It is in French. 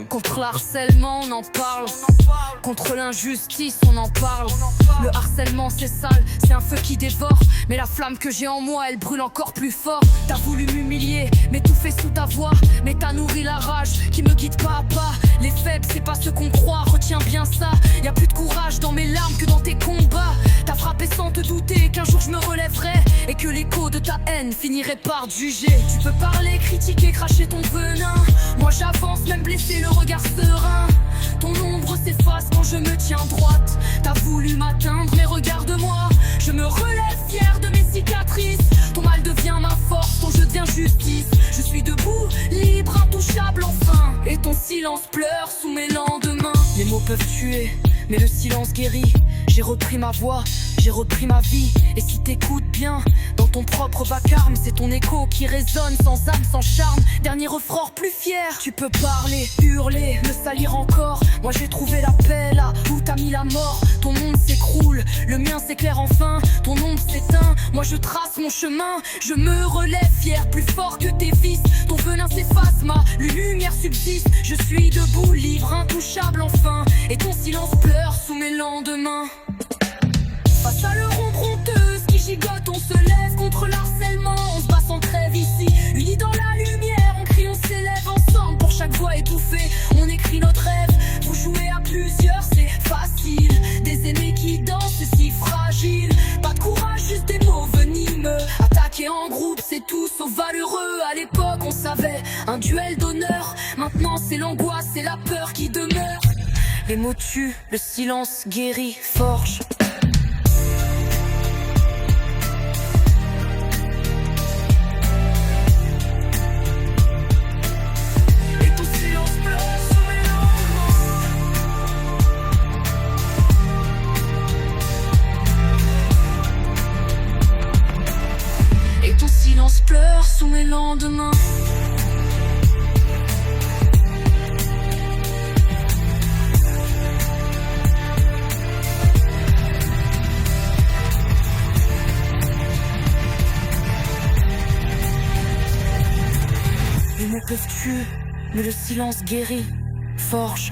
Contre l'harcèlement on en parle, contre l'injustice on en parle. Le harcèlement c'est sale, c'est un feu qui dévore, mais la flamme que j'ai en moi elle brûle encore plus fort. T'as voulu m'humilier, m'étouffer sous ta voix, mais t'as nourri la rage qui me guide pas à pas. Les faibles c'est pas ce qu'on croit, retiens bien ça. Y'a plus de courage dans mes larmes que dans tes combats. T'as frappé sans te douter qu'un jour je me relèverai et que l'écho de ta haine finirait par te juger. Tu peux parler, critiquer, cracher ton venin, moi j'avance même blessé, le regard serein. Ton ombre s'efface quand je me tiens droite. T'as voulu m'atteindre mais regarde-moi, je me relève fier de mes cicatrices. Ton mal devient ma force, ton jeu devient justice. Je suis debout, libre, intouchable enfin. Et ton silence pleure sous mes lendemains. Les mots peuvent tuer, mais le silence guérit. J'ai repris ma voix, j'ai repris ma vie. Et si t'écoutes bien, dans ton propre vacarme, c'est ton écho qui résonne, sans âme, sans charme. Dernier refrain plus fier. Tu peux parler, hurler, me salir encore. Moi j'ai trouvé la paix là où t'as mis la mort. Ton monde s'écroule, le mien s'éclaire enfin. Ton ombre s'éteint, moi je trace mon chemin. Je me relève fier, plus fort que tes vices. Ton venin s'efface, ma lumière subsiste. Je suis debout, libre, intouchable enfin. Et ton silence pleure sous mes lendemains. Face à leur ombre honteuse qui gigote, on se lève contre l'harcèlement. On se bat sans trêve ici, unis dans la lumière. On crie, on s'élève ensemble pour chaque voix étouffée. On écrit notre rêve, vous jouez à plusieurs, c'est facile. Des aînés qui dansent, c'est si fragile. Pas de courage, juste des mots venimeux. Attaquer en groupe, c'est tout sauf valeureux. À l'époque, on savait, un duel d'honneur. Maintenant, c'est l'angoisse, c'est la peur qui demeure. Les mots tuent, le silence guérit, forge. Pleure sous mes lendemains. Les mots peuvent tuer, mais le silence guérit, forge.